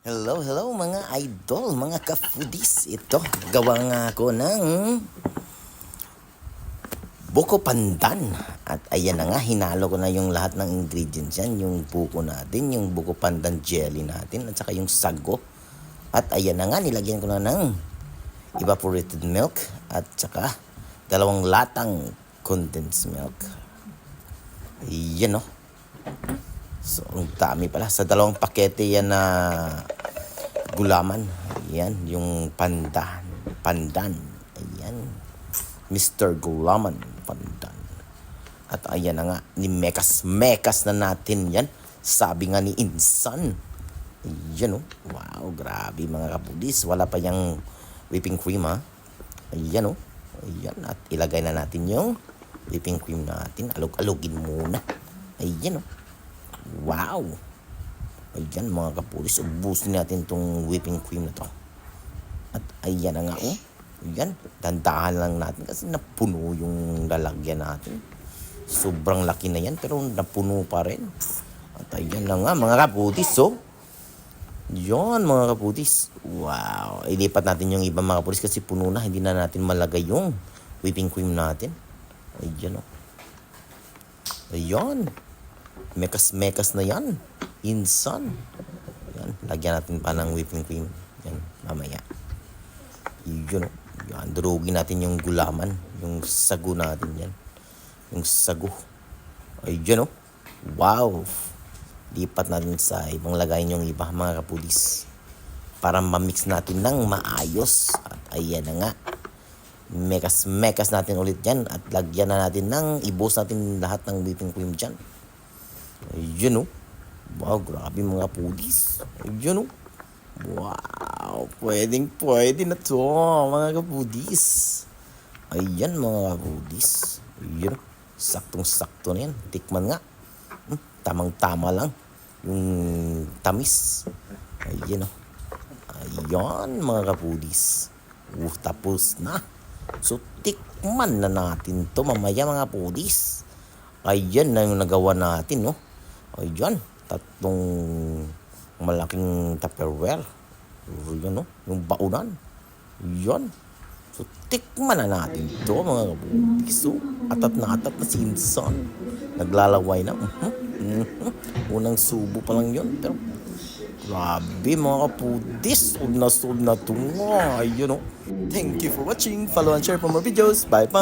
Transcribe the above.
Hello, hello mga idol, mga ka-foodies. Ito, gawa nga ako ng buko pandan. At ayan na nga, hinalo ko na yung lahat ng ingredients yan. Yung buko natin, yung buko pandan jelly natin, at saka yung sago. At ayan na nga, nilagyan ko na ng evaporated milk at saka 2 latang condensed milk. Ayan o. So, ang dami pala. Sa 2 pakete yan na gulaman. Ayan, yung pandan. Ayan. Mr. Gulaman Pandan. At ayan na nga, ni-mekas na natin yan. Sabi nga ni Insan. Ayan o. Wow, grabe mga kapudis. Wala pa yung whipping cream ha. Ayan o. Ayan. At ilagay na natin yung whipping cream natin. Alog-alogin muna. Ayan o. Wow! Ayan mga kapulis, ubusin natin tong whipping cream na to. At ayan na nga oh. Ayan, dandahan lang natin kasi napuno yung lalagyan natin. Sobrang laki na yan pero napuno pa rin. At ayan na nga mga kapulis oh. Yan mga kapulis. Wow! Ilipat natin yung ibang mga kapulis kasi puno na. Hindi na natin malagay yung whipping cream natin. Ayan oh. Ayan. Mekas na yan. Insan. Yan. Lagyan natin pa ng whipping cream. Yan. Mamaya. Yun. Yan. Durugin natin yung gulaman. Yung sago natin yan. Yung sago. Ayun o. Wow. Lipat natin sa ibang lagayin yung iba mga kapulis. Para mamix natin ng maayos. At ayan na nga. Mekas natin ulit yan. At lagyan na natin ng ibos natin lahat ng whipping cream dyan. Ayun o. Wow, grabe mga pudis. Ayun o. Wow, pwede na to mga kapudis. Ayan mga kapudis. Ayun o. Saktong-sakto na yan. Tikman nga. Tamang-tama lang. Yung tamis. Ayun o. Ayan mga kapudis. Tapos na. So, tikman na natin to mamaya mga pudis. Ayan na yung nagawa natin, no? Ayan, 3 malaking Tupperware. Ayan, no? Yung baunan. Ayan. So, tikman na natin ito, mga kabukis. So, atat na si Insan. Naglalaway na. Unang subo pa lang yun. Pero, grabe, mga kapudis. Sold na ito nga. Ayan, no? Thank you for watching. Follow and share for more videos. Bye-bye.